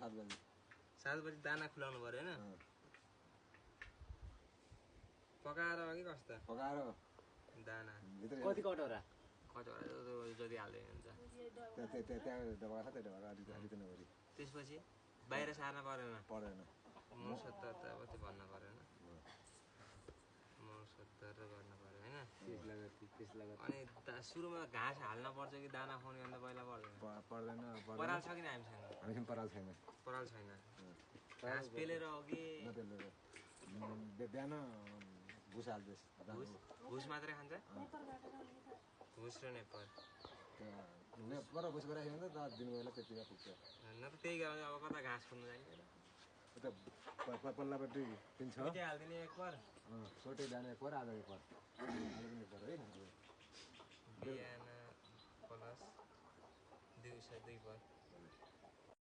7 बजे 7 बजे दाना खुलाउनु पर्यो हैन पकाएर अघि कस्तो पकाएर दाना कति कटोरा जति हाल्दै हुन्छ त्यहाँ डबा छ त्यो डबा अलि नगरी त्यसपछि बाहिर सार्न पर्दैन मल 70 त अब त्यो भन्न पर्दैन मल 70 गर्न पर्यो हैन त्यसलाई अनि सुरुमा घाँस हाल्न पर्छ कि दाना खुवाउने भन्दा पहिला पर्दैन पराल छ कि हामीसँग हामीसँग पराल छैन घाँस पेलेर अघि बिहान भुस हाल्दैछ भुस मात्रै खान्छ भुस र नेपर नेपर भुस गरायो भने त दिनु बेला त्यतिका पुग्छ न त त्यही कारण अब कता घाँस खोज्नु जाने उता पल्लापट्टि पिन्छ हालिदिने एक बार छोटे बिहान एक बार आधा एक बार है बिहान प्लस 202 बार